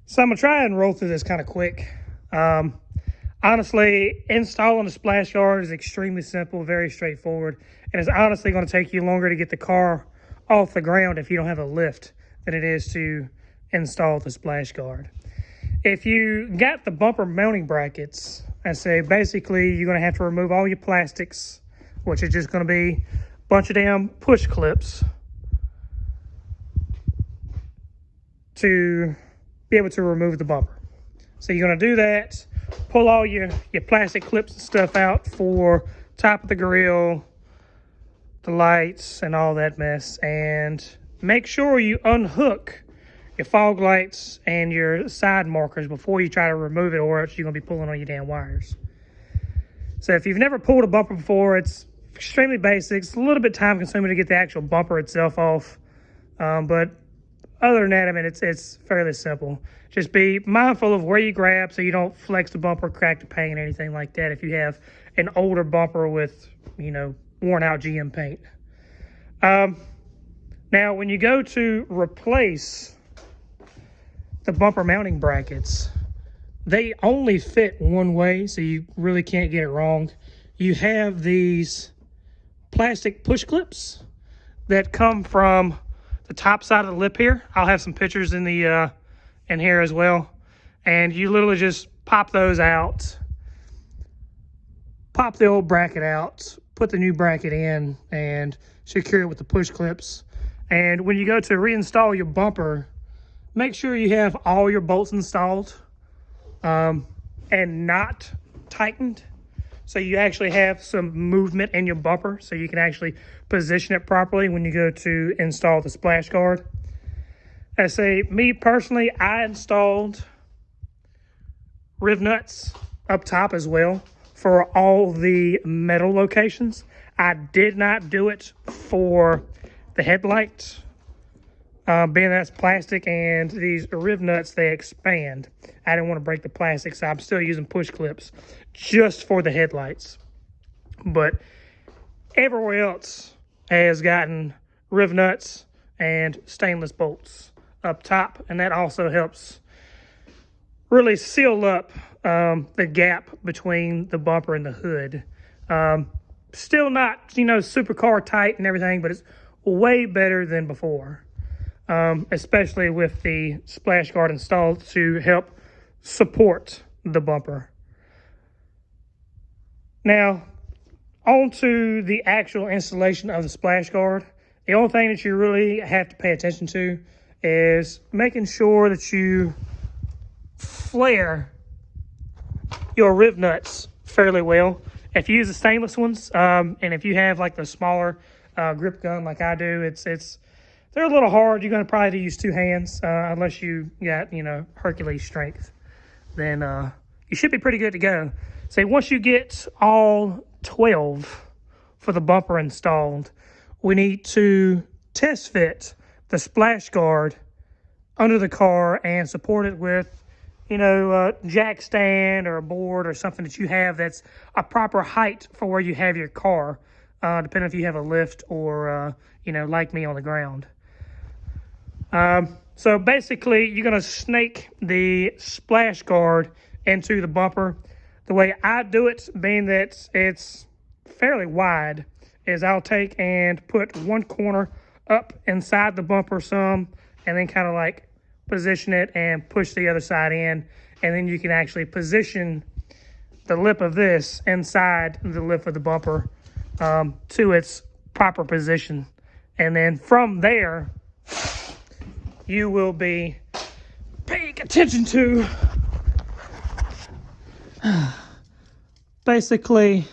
So I'm gonna try and roll through this kind of quick. Honestly, installing a splash guard is extremely simple, very straightforward, and it's honestly going to take you longer to get the car off the ground if you don't have a lift than it is to install the splash guard. If you got the bumper mounting brackets, I say basically you're going to have to remove all your plastics, which is just going to be a bunch of damn push clips to be able to remove the bumper. So you're going to do that, pull all your plastic clips and stuff out for top of the grill, the lights, and all that mess. And make sure you unhook your fog lights and your side markers before you try to remove it, or else you're going to be pulling on your damn wires. So if you've never pulled a bumper before, it's extremely basic. It's a little bit time consuming to get the actual bumper itself off. But other than that, I mean, it's fairly simple. Just be mindful of where you grab so you don't flex the bumper, crack the paint, anything like that if you have an older bumper with, worn out GM paint. Now, when you go to replace the bumper mounting brackets, they only fit one way, so you really can't get it wrong. You have these plastic push clips that come from the top side of the lip here. I'll have some pictures in the in here as well. And you literally just pop those out, pop the old bracket out, put the new bracket in, and secure it with the push clips. And when you go to reinstall your bumper, make sure you have all your bolts installed and not tightened, so you actually have some movement in your bumper so you can actually position it properly when you go to install the splash guard. I say, me personally, I installed riv nuts up top as well for all the metal locations. I did not do it for the headlight, being that's plastic, and these riv nuts, they expand. I didn't want to break the plastic, so I'm still using push clips just for the headlights. But everywhere else has gotten riv nuts and stainless bolts up top, and that also helps really seal up the gap between the bumper and the hood. Still not, super car tight and everything, but it's way better than before, especially with the splash guard installed to help support the bumper. Now, on to the actual installation of the splash guard. The only thing that you really have to pay attention to is making sure that you flare your riv nuts fairly well. If you use the stainless ones, and if you have like the smaller grip gun like I do, they're a little hard. You're going to probably use two hands unless you got, Hercules strength. Then you should be pretty good to go. So once you get all 12 for the bumper installed, we need to test fit the splash guard under the car and support it with, a jack stand or a board or something that you have that's a proper height for where you have your car, depending if you have a lift or, like me, on the ground. So basically, you're going to snake the splash guard into the bumper. The way I do it, being that it's fairly wide, is I'll take and put one corner up inside the bumper some, and then kind of like position it and push the other side in, and then you can actually position the lip of this inside the lip of the bumper to its proper position. And then from there, you will be paying attention to basically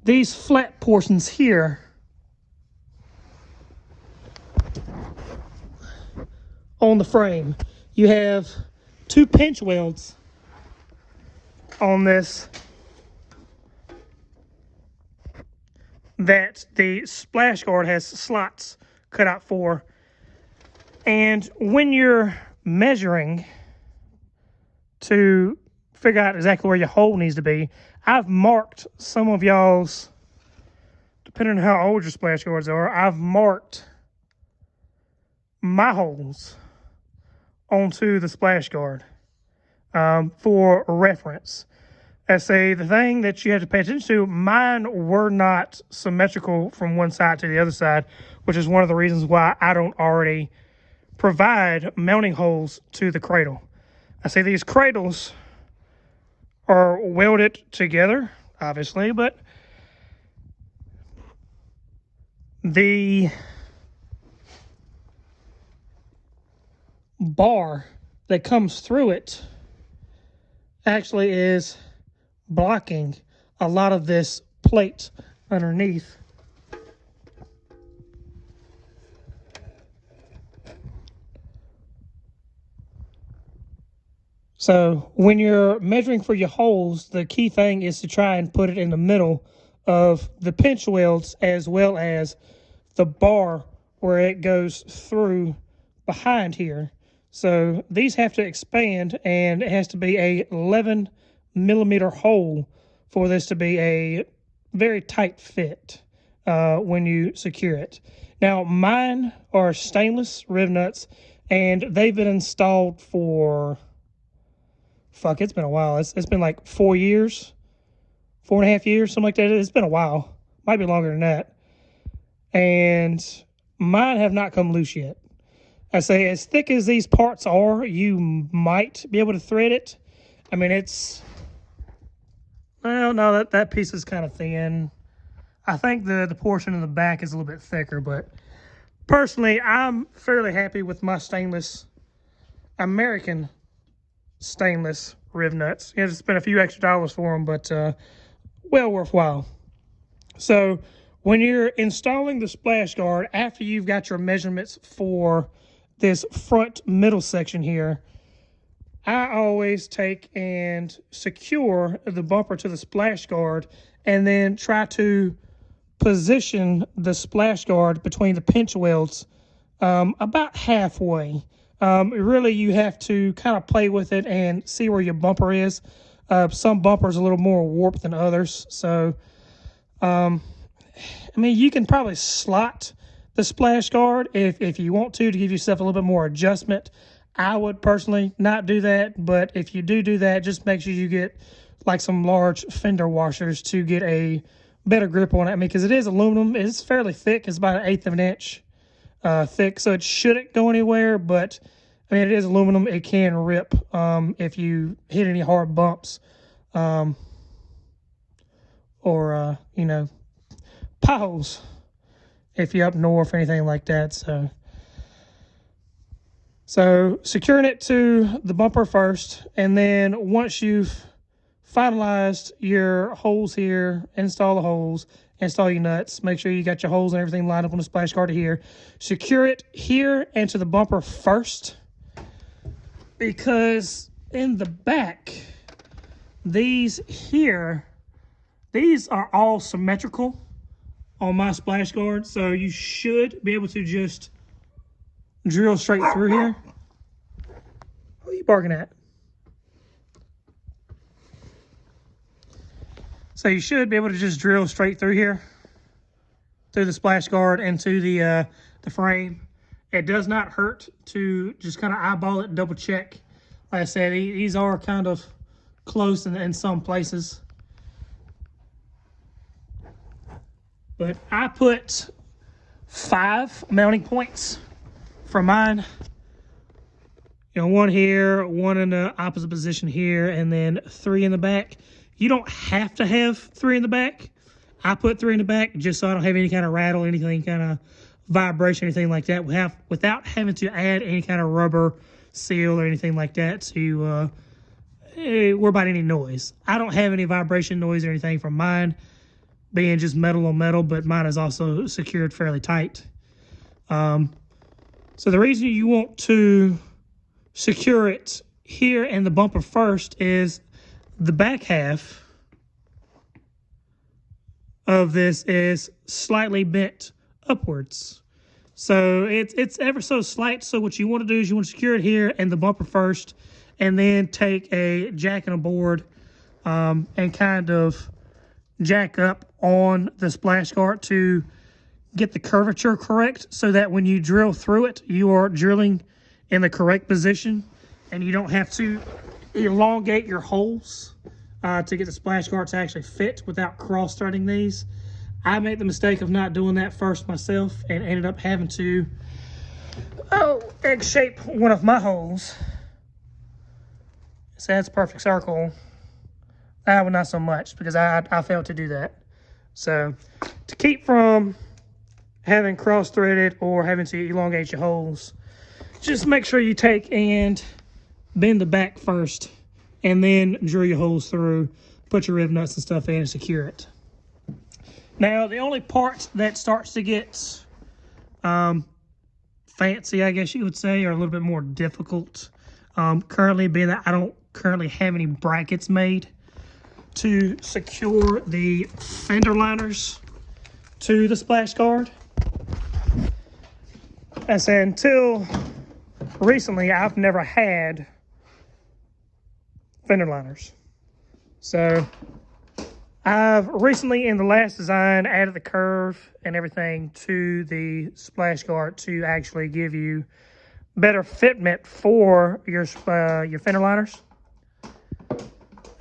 these flat portions here on the frame. You have two pinch welds on this that the splash guard has slots cut out for. And when you're measuring to figure out exactly where your hole needs to be, I've marked some of y'all's, depending on how old your splash guards are, I've marked my holes onto the splash guard for reference. I say the thing that you have to pay attention to, mine were not symmetrical from one side to the other side, which is one of the reasons why I don't already provide mounting holes to the cradle. I say these cradles are welded together, obviously, but the bar that comes through it actually is blocking a lot of this plate underneath. So when you're measuring for your holes, the key thing is to try and put it in the middle of the pinch welds as well as the bar where it goes through behind here. So these have to expand, and it has to be a 11 millimeter hole for this to be a very tight fit when you secure it. Now mine are stainless rib nuts, and they've been installed for, it's been a while. It's been like 4 years, 4.5 years, something like that. It's been a while. Might be longer than that. And mine have not come loose yet. I say, as thick as these parts are, you might be able to thread it. I mean, well, no, that piece is kind of thin. I think the portion in the back is a little bit thicker, but personally, I'm fairly happy with my American stainless rib nuts. You have to spend a few extra dollars for them, but well worthwhile. So when you're installing the splash guard, after you've got your measurements for this front middle section here, I always take and secure the bumper to the splash guard and then try to position the splash guard between the pinch welds about halfway. Really, you have to kind of play with it and see where your bumper is. Some bumpers are a little more warped than others. So, I mean, you can probably slot the splash guard if you want to give yourself a little bit more adjustment. I would personally not do that, but if you do that, just make sure you get like some large fender washers to get a better grip on it. I mean, because it is aluminum. It's fairly thick. It's about 1/8 of an inch thick, so it shouldn't go anywhere, but I mean, it is aluminum. It can rip if you hit any hard bumps or, you know, potholes if you're up north or anything like that. So securing it to the bumper first, and then once you've finalized your holes here, install the holes, install your nuts, make sure you got your holes and everything lined up on the splash guard here. Secure it here and to the bumper first, because in the back, these are all symmetrical on my splash guard, so you should be able to just drill straight through here. What are you barking at? So you should be able to just drill straight through here, through the splash guard and to the frame. It does not hurt to just kind of eyeball it, double check. Like I said, these are kind of close in some places. But I put 5 mounting points for mine. You know, 1 here, 1 in the opposite position here, and then 3 in the back. You don't have to have 3 in the back. I put 3 in the back just so I don't have any kind of rattle, anything kind of vibration, anything like that, without having to add any kind of rubber seal or anything like that to worry about any noise. I don't have any vibration noise or anything from mine, being just metal on metal, but mine is also secured fairly tight. So the reason you want to secure it here in the bumper first is the back half of this is slightly bent upwards. So it's ever so slight. So what you want to do is you want to secure it here in the bumper first, and then take a jack and a board and kind of jack up on the splash guard to get the curvature correct, so that when you drill through it, you are drilling in the correct position, and you don't have to elongate your holes to get the splash guard to actually fit without cross-threading these. I made the mistake of not doing that first myself and ended up having to egg shape one of my holes. So that's a perfect circle. That one not so much, because I failed to do that. So to keep from having cross-threaded or having to elongate your holes, just make sure you take and bend the back first, and then drill your holes through, put your rib nuts and stuff in and secure it. Now, the only part that starts to get fancy, I guess you would say, or a little bit more difficult, currently being that I don't currently have any brackets made to secure the fender liners to the splash guard. And so until recently, I've never had fender liners. So I've recently, in the last design, added the curve and everything to the splash guard to actually give you better fitment for your fender liners.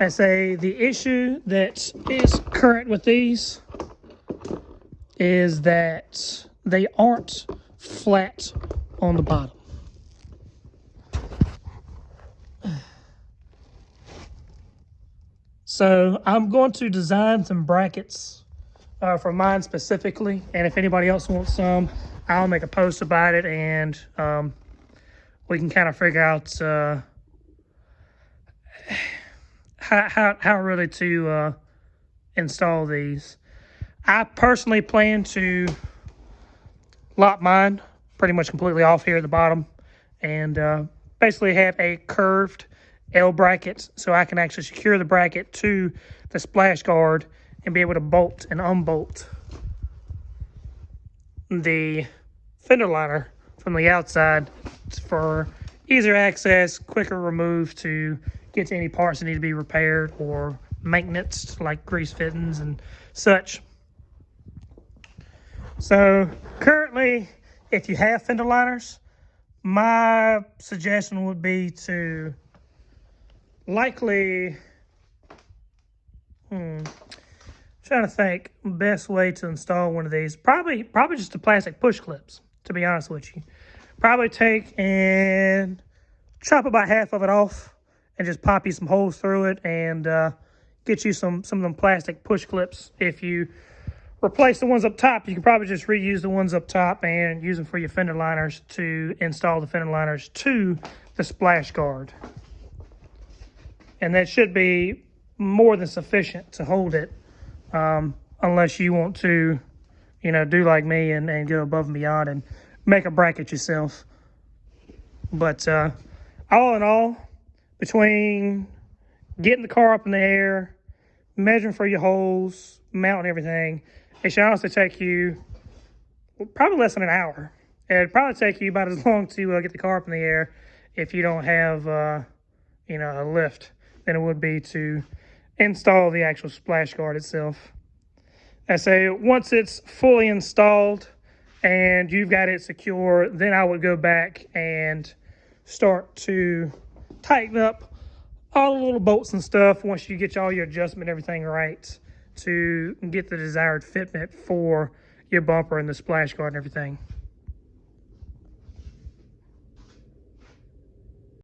I say the issue that is current with these is that they aren't flat on the bottom. So I'm going to design some brackets for mine specifically, and if anybody else wants some, I'll make a post about it, and we can kind of figure out how really to install these. I personally plan to lock mine pretty much completely off here at the bottom, and basically have a curved L bracket so I can actually secure the bracket to the splash guard and be able to bolt and unbolt the fender liner from the outside for easier access, quicker remove to get to any parts that need to be repaired or maintenance, like grease fittings and such. So currently, if you have fender liners, my suggestion would be to likely, trying to think best way to install one of these. Probably just the plastic push clips, to be honest with you. Probably take and chop about half of it off and just pop you some holes through it, and get you some of them plastic push clips. If you replace the ones up top, you can probably just reuse the ones up top and use them for your fender liners to install the fender liners to the splash guard. And that should be more than sufficient to hold it, unless you want to, do like me and go above and beyond and make a bracket yourself. But all in all, between getting the car up in the air, measuring for your holes, mounting everything, it should honestly take you probably less than an hour. It'd probably take you about as long to get the car up in the air if you don't have, a lift, than it would be to install the actual splash guard itself. I say once it's fully installed and you've got it secure, then I would go back and start to tighten up all the little bolts and stuff once you get all your adjustment and everything right to get the desired fitment for your bumper and the splash guard and everything.